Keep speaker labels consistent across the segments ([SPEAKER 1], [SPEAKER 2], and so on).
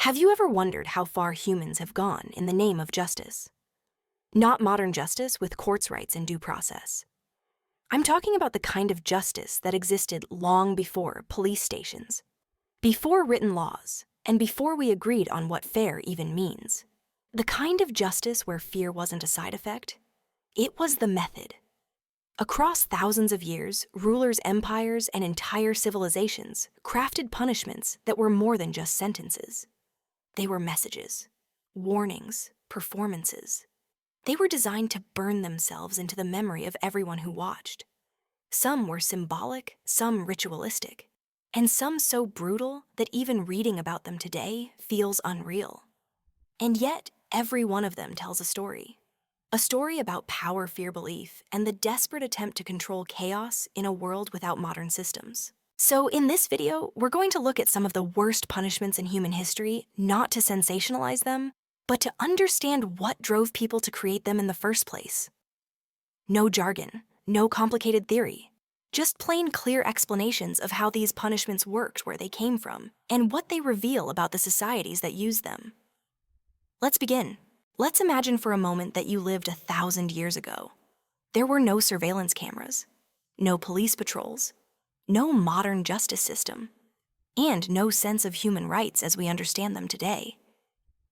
[SPEAKER 1] Have you ever wondered how far humans have gone in the name of justice? Not modern justice with courts' rights and due process. I'm talking about the kind of justice that existed long before police stations, before written laws, and before we agreed on what fair even means. The kind of justice where fear wasn't a side effect, it was the method. Across thousands of years, rulers, empires, and entire civilizations crafted punishments that were more than just sentences. They were messages, warnings, performances. They were designed to burn themselves into the memory of everyone who watched. Some were symbolic, some ritualistic, and some so brutal that even reading about them today feels unreal. And yet, every one of them tells a story. A story about power, fear, belief, and the desperate attempt to control chaos in a world without modern systems. So in this video, we're going to look at some of the worst punishments in human history, not to sensationalize them, but to understand what drove people to create them in the first place. No jargon, no complicated theory, just plain clear explanations of how these punishments worked, where they came from, and what they reveal about the societies that used them. Let's begin. Let's imagine for a moment that you lived 1,000 years ago. There were no surveillance cameras, no police patrols, no modern justice system, and no sense of human rights as we understand them today.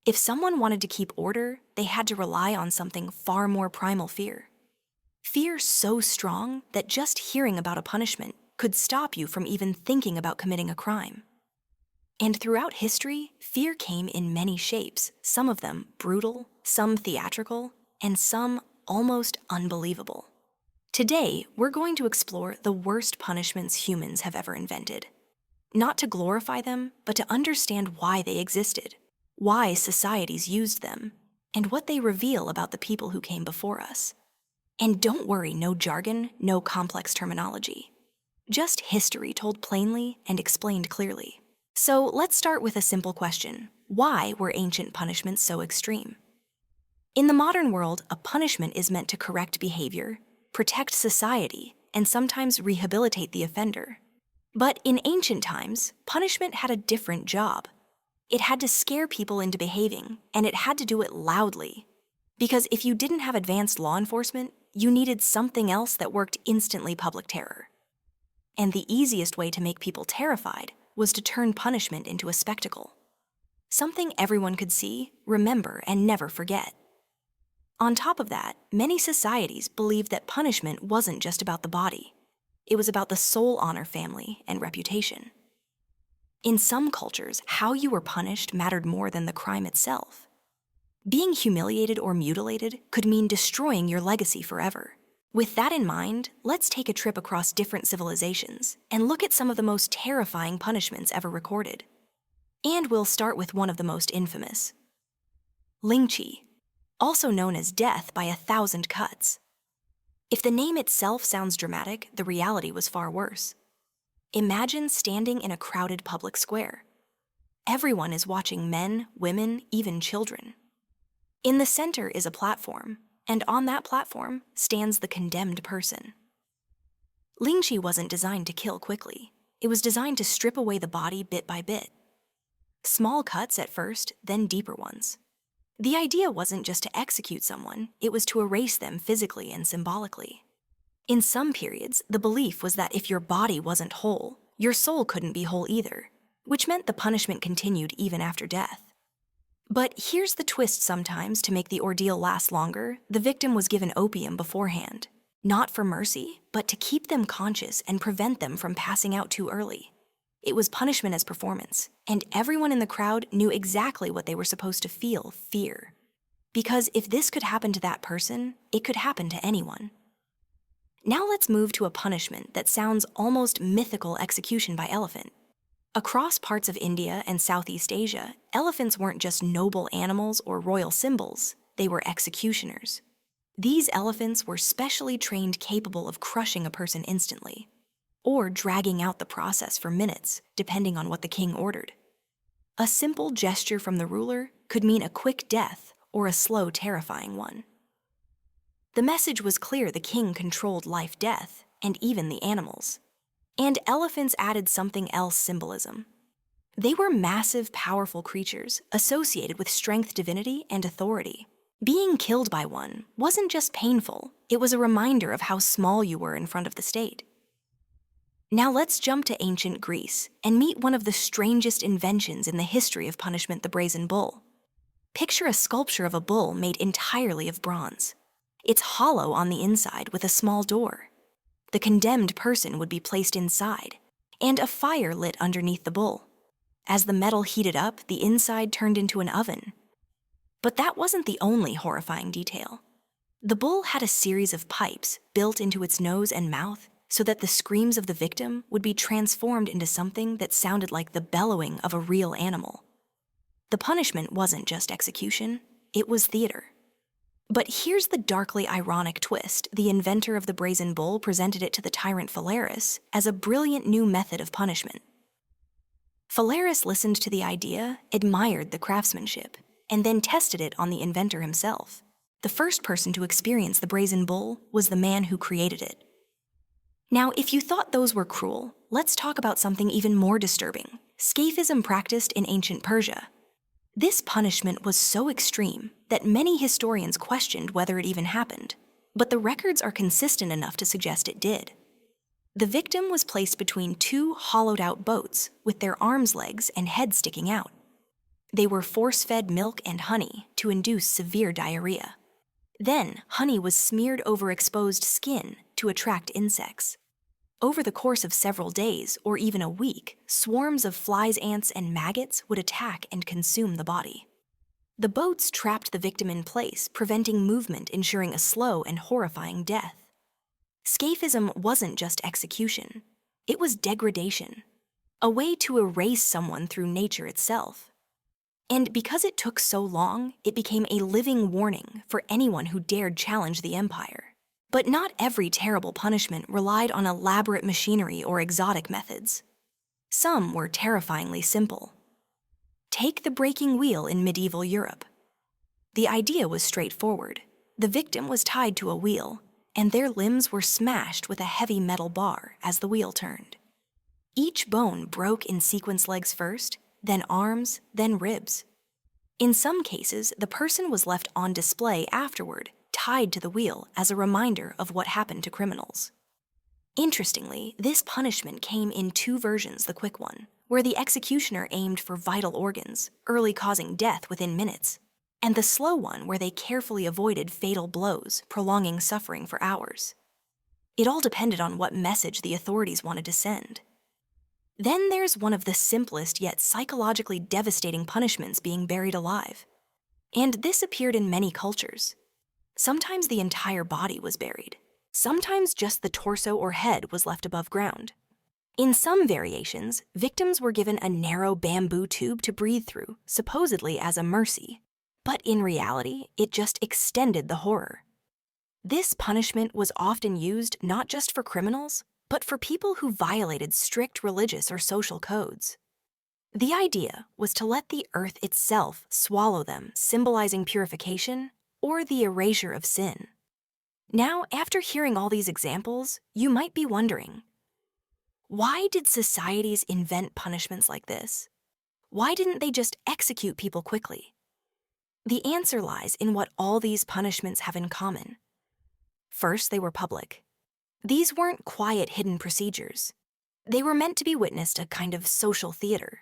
[SPEAKER 1] If someone wanted to keep order, they had to rely on something far more primal: fear. Fear so strong that just hearing about a punishment could stop you from even thinking about committing a crime. And throughout history, fear came in many shapes, some of them brutal, some theatrical, and some almost unbelievable. Today, we're going to explore the worst punishments humans have ever invented. Not to glorify them, but to understand why they existed, why societies used them, and what they reveal about the people who came before us. And don't worry, no jargon, no complex terminology. Just history told plainly and explained clearly. So let's start with a simple question. Why were ancient punishments so extreme? In the modern world, a punishment is meant to correct behavior, protect society, and sometimes rehabilitate the offender. But in ancient times, punishment had a different job. It had to scare people into behaving, and it had to do it loudly. Because if you didn't have advanced law enforcement, you needed something else that worked instantly: public terror. And the easiest way to make people terrified was to turn punishment into a spectacle. Something everyone could see, remember, and never forget. On top of that, many societies believed that punishment wasn't just about the body. It was about the soul, honor, family, and reputation. In some cultures, how you were punished mattered more than the crime itself. Being humiliated or mutilated could mean destroying your legacy forever. With that in mind, let's take a trip across different civilizations and look at some of the most terrifying punishments ever recorded. And we'll start with one of the most infamous: Lingchi, also known as death by 1,000 cuts. If the name itself sounds dramatic, the reality was far worse. Imagine standing in a crowded public square. Everyone is watching: men, women, even children. In the center is a platform, and on that platform stands the condemned person. Lingchi wasn't designed to kill quickly. It was designed to strip away the body bit by bit. Small cuts at first, then deeper ones. The idea wasn't just to execute someone, it was to erase them physically and symbolically. In some periods, the belief was that if your body wasn't whole, your soul couldn't be whole either, which meant the punishment continued even after death. But here's the twist: sometimes, to make the ordeal last longer, the victim was given opium beforehand. Not for mercy, but to keep them conscious and prevent them from passing out too early. It was punishment as performance, and everyone in the crowd knew exactly what they were supposed to feel: fear. Because if this could happen to that person, it could happen to anyone. Now let's move to a punishment that sounds almost mythical: execution by elephant. Across parts of India and Southeast Asia, elephants weren't just noble animals or royal symbols, they were executioners. These elephants were specially trained, capable of crushing a person instantly, or dragging out the process for minutes, depending on what the king ordered. A simple gesture from the ruler could mean a quick death or a slow, terrifying one. The message was clear: the king controlled life, death, and even the animals. And elephants added something else: symbolism. They were massive, powerful creatures associated with strength, divinity, and authority. Being killed by one wasn't just painful, it was a reminder of how small you were in front of the state. Now let's jump to ancient Greece and meet one of the strangest inventions in the history of punishment, the Brazen Bull. Picture a sculpture of a bull made entirely of bronze. It's hollow on the inside with a small door. The condemned person would be placed inside, and a fire lit underneath the bull. As the metal heated up, the inside turned into an oven. But that wasn't the only horrifying detail. The bull had a series of pipes built into its nose and mouth so that the screams of the victim would be transformed into something that sounded like the bellowing of a real animal. The punishment wasn't just execution, it was theater. But here's the darkly ironic twist. The inventor of the Brazen Bull presented it to the tyrant Phalaris as a brilliant new method of punishment. Phalaris listened to the idea, admired the craftsmanship, and then tested it on the inventor himself. The first person to experience the Brazen Bull was the man who created it. Now, if you thought those were cruel, let's talk about something even more disturbing: Scaphism practiced in ancient Persia. This punishment was so extreme that many historians questioned whether it even happened, but the records are consistent enough to suggest it did. The victim was placed between two hollowed-out boats with their arms, legs, and head sticking out. They were force-fed milk and honey to induce severe diarrhea. Then, honey was smeared over exposed skin to attract insects. Over the course of several days, or even a week, swarms of flies, ants, and maggots would attack and consume the body. The boats trapped the victim in place, preventing movement, ensuring a slow and horrifying death. Scaphism wasn't just execution, it was degradation, a way to erase someone through nature itself. And because it took so long, it became a living warning for anyone who dared challenge the empire. But not every terrible punishment relied on elaborate machinery or exotic methods. Some were terrifyingly simple. Take the breaking wheel in medieval Europe. The idea was straightforward. The victim was tied to a wheel, and their limbs were smashed with a heavy metal bar as the wheel turned. Each bone broke in sequence: legs first, then arms, then ribs. In some cases, the person was left on display afterward, tied to the wheel as a reminder of what happened to criminals. Interestingly, this punishment came in two versions: the quick one, where the executioner aimed for vital organs, early causing death within minutes, and the slow one where they carefully avoided fatal blows, prolonging suffering for hours. It all depended on what message the authorities wanted to send. Then there's one of the simplest yet psychologically devastating punishments: being buried alive. And this appeared in many cultures. Sometimes the entire body was buried. Sometimes just the torso or head was left above ground. In some variations, victims were given a narrow bamboo tube to breathe through, supposedly as a mercy. But in reality, it just extended the horror. This punishment was often used not just for criminals, but for people who violated strict religious or social codes. The idea was to let the earth itself swallow them, symbolizing purification or the erasure of sin. Now, after hearing all these examples, you might be wondering, why did societies invent punishments like this? Why didn't they just execute people quickly? The answer lies in what all these punishments have in common. First, they were public. These weren't quiet, hidden procedures. They were meant to be witnessed, a kind of social theater.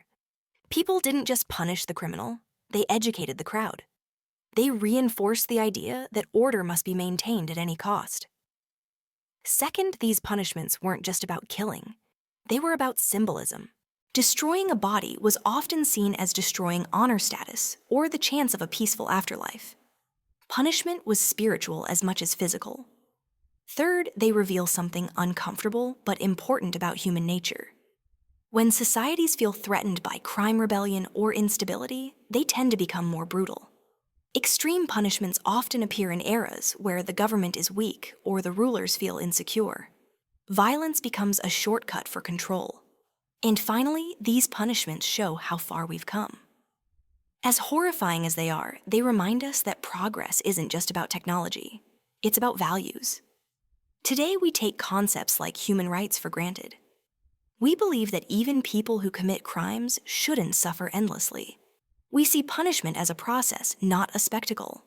[SPEAKER 1] People didn't just punish the criminal, they educated the crowd. They reinforced the idea that order must be maintained at any cost. Second, these punishments weren't just about killing. They were about symbolism. Destroying a body was often seen as destroying honor status or the chance of a peaceful afterlife. Punishment was spiritual as much as physical. Third, they reveal something uncomfortable but important about human nature. When societies feel threatened by crime, rebellion, or instability, they tend to become more brutal. Extreme punishments often appear in eras where the government is weak or the rulers feel insecure. Violence becomes a shortcut for control. And finally, these punishments show how far we've come. As horrifying as they are, they remind us that progress isn't just about technology. It's about values. Today, we take concepts like human rights for granted. We believe that even people who commit crimes shouldn't suffer endlessly. We see punishment as a process, not a spectacle.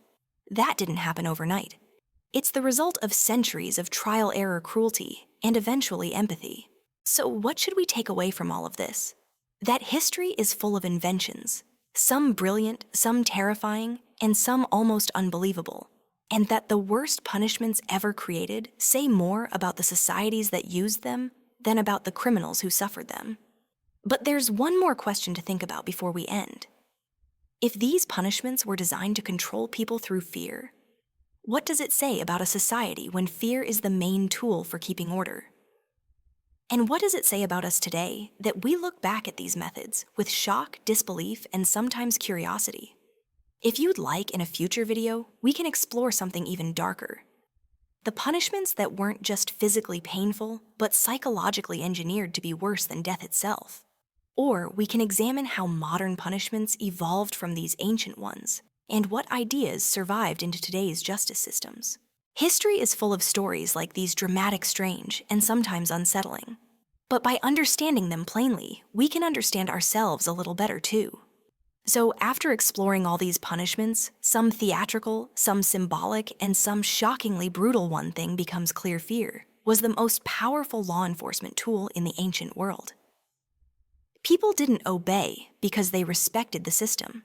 [SPEAKER 1] That didn't happen overnight. It's the result of centuries of trial-error cruelty and eventually empathy. So what should we take away from all of this? That history is full of inventions, some brilliant, some terrifying, and some almost unbelievable. And that the worst punishments ever created say more about the societies that used them than about the criminals who suffered them. But there's one more question to think about before we end. If these punishments were designed to control people through fear, what does it say about a society when fear is the main tool for keeping order? And what does it say about us today that we look back at these methods with shock, disbelief, and sometimes curiosity? If you'd like, in a future video, we can explore something even darker. The punishments that weren't just physically painful, but psychologically engineered to be worse than death itself. Or we can examine how modern punishments evolved from these ancient ones, and what ideas survived into today's justice systems. History is full of stories like these dramatic, strange, and sometimes unsettling. But by understanding them plainly, we can understand ourselves a little better too. So after exploring all these punishments, some theatrical, some symbolic, and some shockingly brutal, one thing becomes clear: fear was the most powerful law enforcement tool in the ancient world. People didn't obey because they respected the system.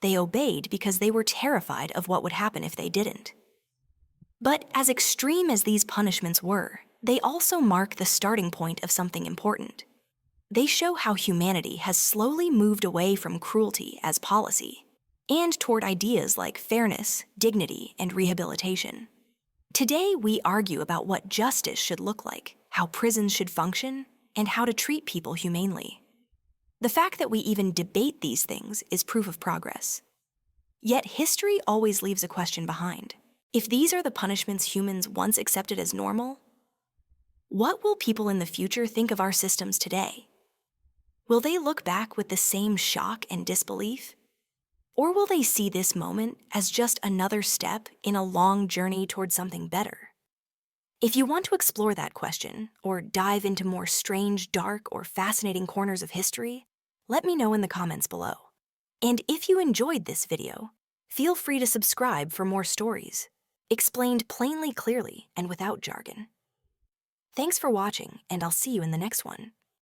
[SPEAKER 1] They obeyed because they were terrified of what would happen if they didn't. But as extreme as these punishments were, they also mark the starting point of something important. They show how humanity has slowly moved away from cruelty as policy and toward ideas like fairness, dignity, and rehabilitation. Today, we argue about what justice should look like, how prisons should function, and how to treat people humanely. The fact that we even debate these things is proof of progress. Yet history always leaves a question behind. If these are the punishments humans once accepted as normal, what will people in the future think of our systems today? Will they look back with the same shock and disbelief? Or will they see this moment as just another step in a long journey toward something better? If you want to explore that question, or dive into more strange, dark, or fascinating corners of history, let me know in the comments below. And if you enjoyed this video, feel free to subscribe for more stories, explained plainly, clearly, and without jargon. Thanks for watching, and I'll see you in the next one.